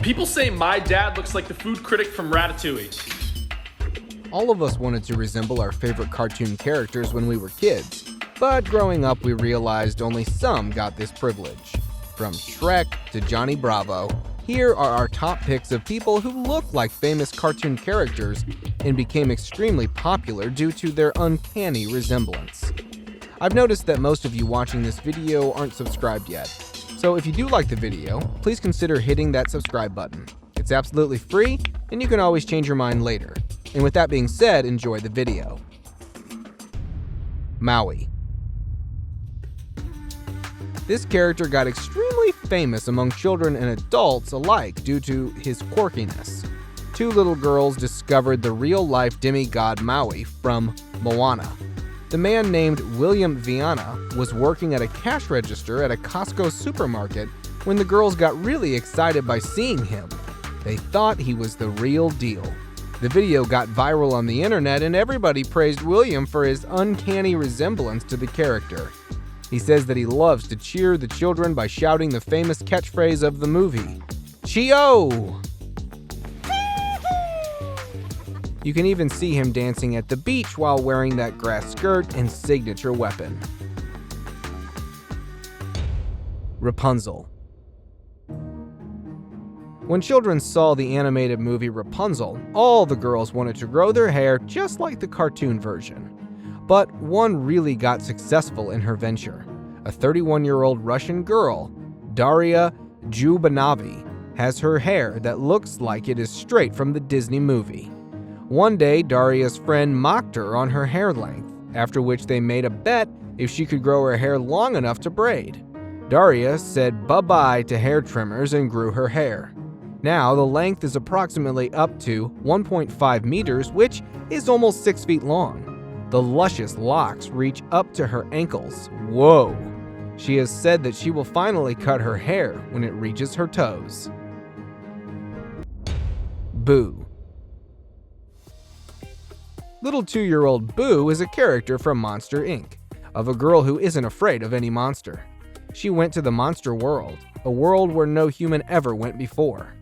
People say my dad looks like the food critic from Ratatouille. All of us wanted to resemble our favorite cartoon characters when we were kids, but growing up we realized only some got this privilege. From Shrek to Johnny Bravo, here are our top picks of people who look like famous cartoon characters and became extremely popular due to their uncanny resemblance. I've noticed that most of you watching this video aren't subscribed yet, so if you do like the video, please consider hitting that subscribe button. It's absolutely free, and you can always change your mind later. And with that being said, enjoy the video. MAUI. This character got extremely famous among children and adults alike due to his quirkiness. Two little girls discovered the real-life demigod MAUI from Moana. The man named William Viana was working at a cash register at a Costco supermarket when the girls got really excited by seeing him. They thought he was the real deal. The video got viral on the internet and everybody praised William for his uncanny resemblance to the character. He says that he loves to cheer the children by shouting the famous catchphrase of the movie, "Chio!" You can even see him dancing at the beach while wearing that grass skirt and signature weapon. Rapunzel. When children saw the animated movie Rapunzel, all the girls wanted to grow their hair just like the cartoon version. But one really got successful in her venture. A 31-year-old Russian girl, Daria Jubanovi, has her hair that looks like it is straight from the Disney movie. One day, Daria's friend mocked her on her hair length, after which they made a bet if she could grow her hair long enough to braid. Daria said bye-bye to hair trimmers and grew her hair. Now, the length is approximately up to 1.5 meters, which is almost 6 feet long. The luscious locks reach up to her ankles. Whoa! She has said that she will finally cut her hair when it reaches her toes. Boo. Little 2-year-old Boo is a character from Monster Inc., of a girl who isn't afraid of any monster. She went to the monster world, a world where no human ever went before.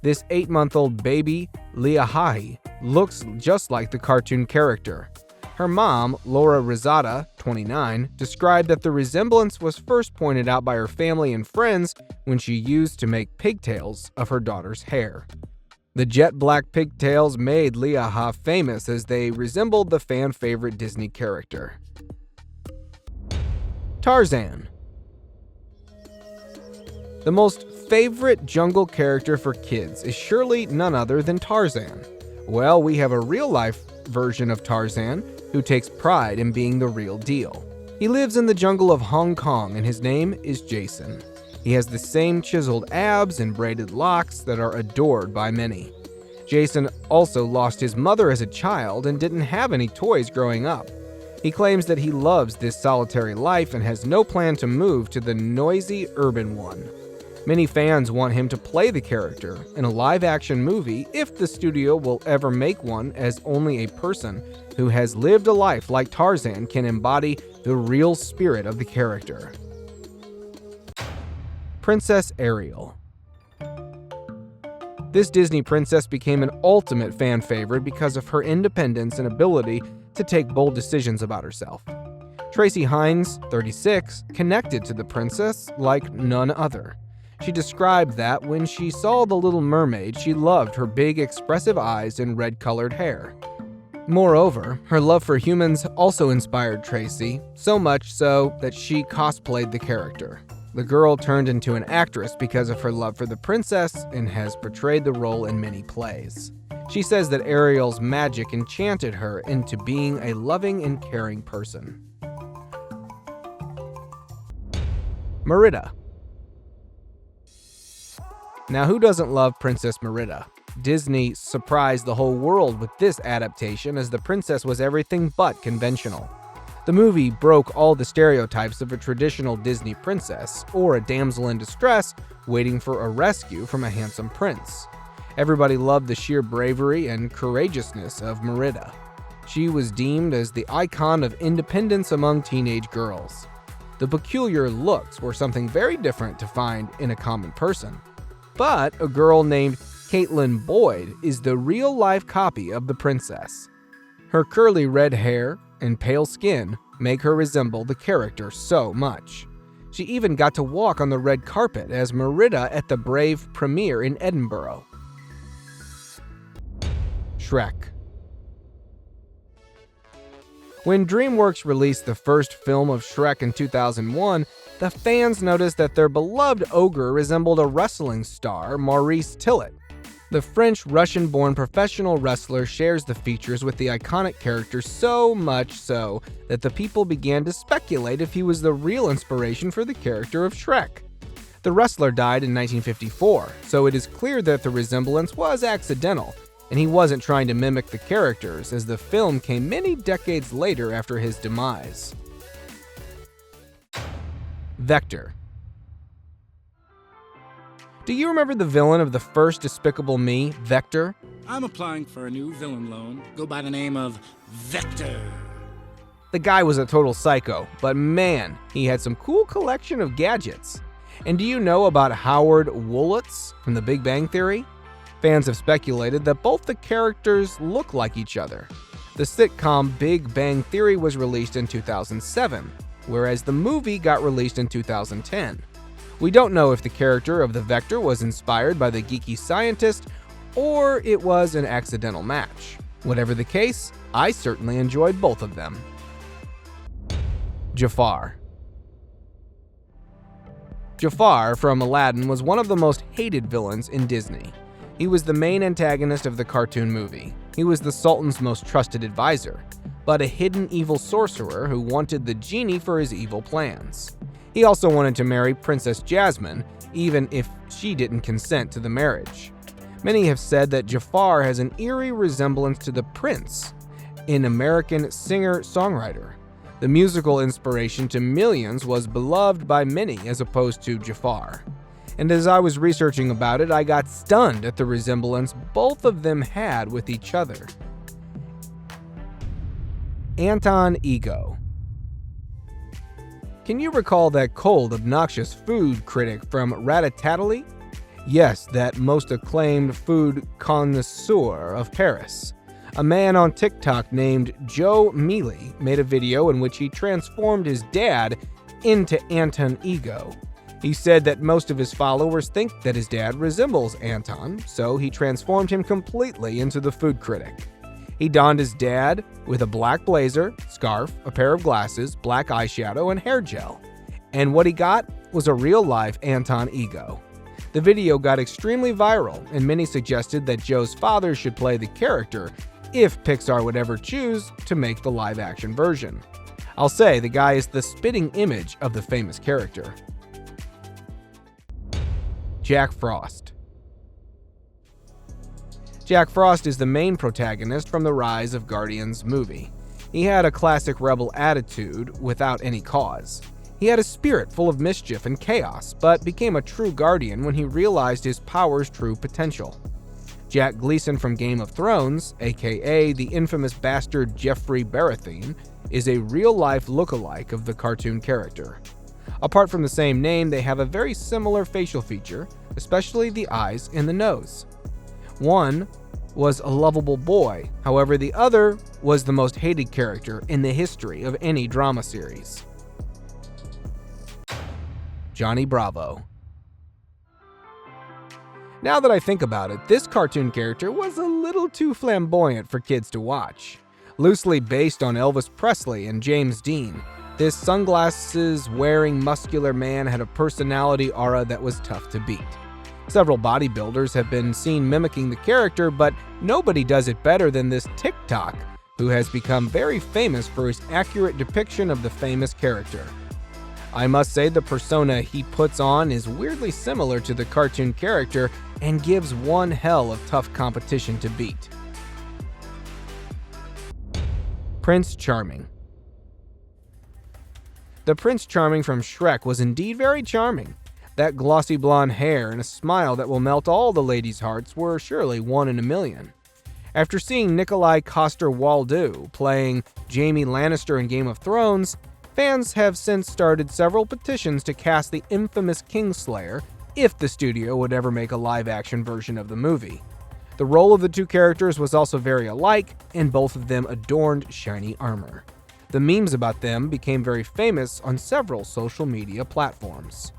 This 8-month-old baby, Liahahi, looks just like the cartoon character. Her mom, Laura Rizada, 29, described that the resemblance was first pointed out by her family and friends when she used to make pigtails of her daughter's hair. The jet black pigtails made Liaha famous as they resembled the fan-favorite Disney character. Tarzan. The most favorite jungle character for kids is surely none other than Tarzan. Well, we have a real-life version of Tarzan who takes pride in being the real deal. He lives in the jungle of Hong Kong and his name is Jason. He has the same chiseled abs and braided locks that are adored by many. Jason also lost his mother as a child and didn't have any toys growing up. He claims that he loves this solitary life and has no plan to move to the noisy urban one. Many fans want him to play the character in a live-action movie if the studio will ever make one, as only a person who has lived a life like Tarzan can embody the real spirit of the character. Princess Ariel. This Disney princess became an ultimate fan favorite because of her independence and ability to take bold decisions about herself. Tracy Hines, 36, connected to the princess like none other. She described that when she saw The Little Mermaid, she loved her big, expressive eyes and red-colored hair. Moreover, her love for humans also inspired Tracy, so much so that she cosplayed the character. The girl turned into an actress because of her love for the princess and has portrayed the role in many plays. She says that Ariel's magic enchanted her into being a loving and caring person. MERIDA. Now, who doesn't love Princess MERIDA? Disney surprised the whole world with this adaptation as the princess was everything but conventional. The movie broke all the stereotypes of a traditional Disney princess or a damsel in distress waiting for a rescue from a handsome prince. Everybody loved the sheer bravery and courageousness of MERIDA. She was deemed as the icon of independence among teenage girls. The peculiar looks were something very different to find in a common person. But a girl named Caitlin Boyd is the real-life copy of the princess. Her curly red hair and pale skin make her resemble the character so much. She even got to walk on the red carpet as MERIDA at the Brave premiere in Edinburgh. Shrek. When DreamWorks released the first film of Shrek in 2001, the fans noticed that their beloved ogre resembled a wrestling star, Maurice Tillet. The French-Russian-born professional wrestler shares the features with the iconic character so much so that the people began to speculate if he was the real inspiration for the character of Shrek. The wrestler died in 1954, so it is clear that the resemblance was accidental, and he wasn't trying to mimic the characters, as the film came many decades later after his demise. Vector. Do you remember the villain of the first Despicable Me, Vector? I'm applying for a new villain loan. Go by the name of Vector. The guy was a total psycho, but man, he had some cool collection of gadgets. And do you know about Howard Wolitz from The Big Bang Theory? Fans have speculated that both the characters look like each other. The sitcom Big Bang Theory was released in 2007, whereas the movie got released in 2010. We don't know if the character of the Vector was inspired by the geeky scientist or it was an accidental match. Whatever the case, I certainly enjoyed both of them. Jafar. Jafar from Aladdin was one of the most hated villains in Disney. He was the main antagonist of the cartoon movie. He was the Sultan's most trusted advisor, but a hidden evil sorcerer who wanted the genie for his evil plans. He also wanted to marry Princess Jasmine, even if she didn't consent to the marriage. Many have said that Jafar has an eerie resemblance to the Prince, an American singer-songwriter. The musical inspiration to millions was beloved by many as opposed to Jafar. And as I was researching about it, I got stunned at the resemblance both of them had with each other. Anton Ego. Can you recall that cold, obnoxious food critic from Ratatouille? Yes, that most acclaimed food connoisseur of Paris. A man on TikTok named Joe Mealy made a video in which he transformed his dad into Anton Ego. He said that most of his followers think that his dad resembles Anton, so he transformed him completely into the food critic. He donned his dad with a black blazer, scarf, a pair of glasses, black eyeshadow, and hair gel. And what he got was a real-life Anton Ego. The video got extremely viral, and many suggested that Joe's father should play the character if Pixar would ever choose to make the live-action version. I'll say the guy is the spitting image of the famous character. Jack Frost. Jack Frost is the main protagonist from the Rise of Guardians movie. He had a classic rebel attitude without any cause. He had a spirit full of mischief and chaos, but became a true Guardian when he realized his power's true potential. Jack Gleeson from Game of Thrones, aka the infamous bastard Joffrey Baratheon, is a real-life lookalike of the cartoon character. Apart from the same name, they have a very similar facial feature, especially the eyes and the nose. One was a lovable boy, however the other was the most hated character in the history of any drama series. Johnny Bravo. Now that I think about it, this cartoon character was a little too flamboyant for kids to watch. Loosely based on Elvis Presley and James Dean, this sunglasses-wearing muscular man had a personality aura that was tough to beat. Several bodybuilders have been seen mimicking the character, but nobody does it better than this TikTok, who has become very famous for his accurate depiction of the famous character. I must say the persona he puts on is weirdly similar to the cartoon character and gives one hell of tough competition to beat. Prince Charming. The Prince Charming from Shrek was indeed very charming. That glossy blonde hair and a smile that will melt all the ladies' hearts were surely one in a million. After seeing Nikolai Coster-Waldau playing Jaime Lannister in Game of Thrones, fans have since started several petitions to cast the infamous Kingslayer if the studio would ever make a live-action version of the movie. The role of the two characters was also very alike, and both of them adorned shiny armor. The memes about them became very famous on several social media platforms.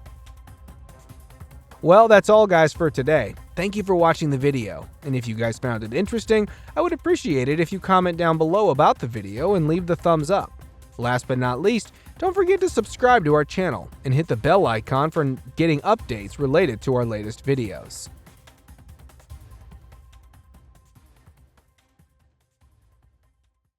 Well, that's all guys for today. Thank you for watching the video, and if you guys found it interesting, I would appreciate it if you comment down below about the video and leave the thumbs up. Last but not least, don't forget to subscribe to our channel and hit the bell icon for getting updates related to our latest videos.